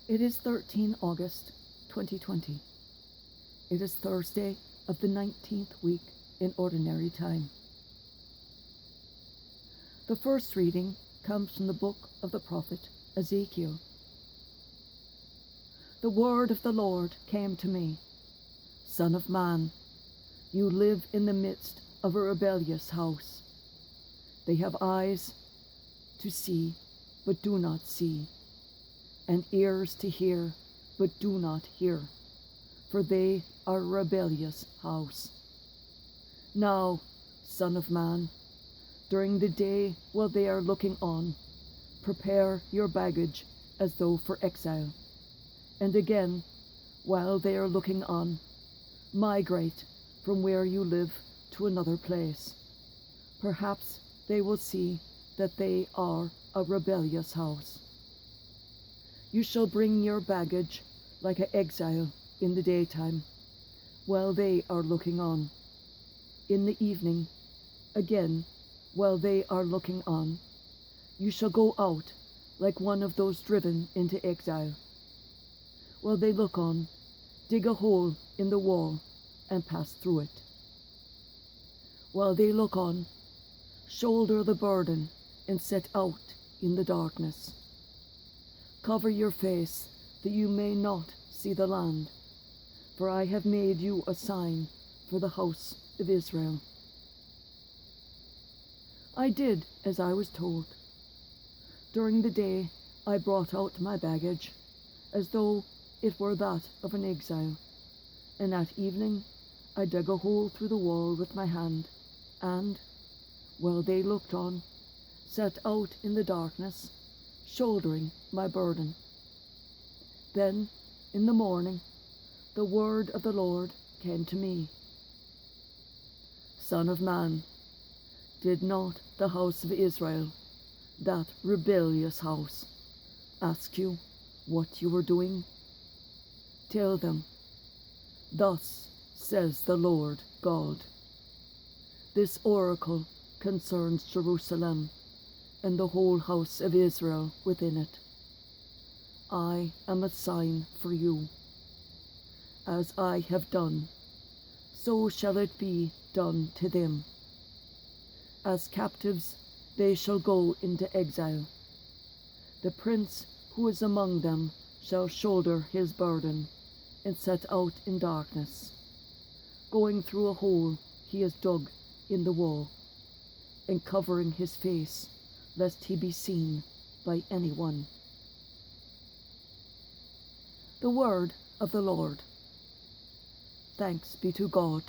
It is 13 August 2020. It is Thursday of the 19th week in Ordinary Time. The first reading comes from the book of the prophet Ezekiel. The word of the Lord came to me. Son of man, you live in the midst of a rebellious house. They have eyes to see, but do not see, and ears to hear, but do not hear, for they are a rebellious house. Now, son of man, during the day while they are looking on, prepare your baggage as though for exile. And again, while they are looking on, migrate from where you live to another place. Perhaps they will see that they are a rebellious house. You shall bring your baggage like an exile in the daytime, while they are looking on. In the evening, again, while they are looking on, you shall go out like one of those driven into exile. While they look on, dig a hole in the wall and pass through it. While they look on, shoulder the burden and set out in the darkness. Cover your face that you may not see the land, for I have made you a sign for the house of Israel. I did as I was told. During the day I brought out my baggage, as though it were that of an exile, and at evening I dug a hole through the wall with my hand, and, while they looked on, set out in the darkness, shouldering my burden. Then, in the morning, the word of the Lord came to me. Son of man, did not the house of Israel, that rebellious house, ask you what you were doing? Tell them, thus says the Lord God. This oracle concerns Jerusalem and the whole house of Israel within it. I am a sign for you. As I have done, so shall it be done to them. As captives they shall go into exile. The prince who is among them shall shoulder his burden and set out in darkness, going through a hole he has dug in the wall, and covering his face, lest he be seen by anyone. The word of the Lord. Thanks be to God.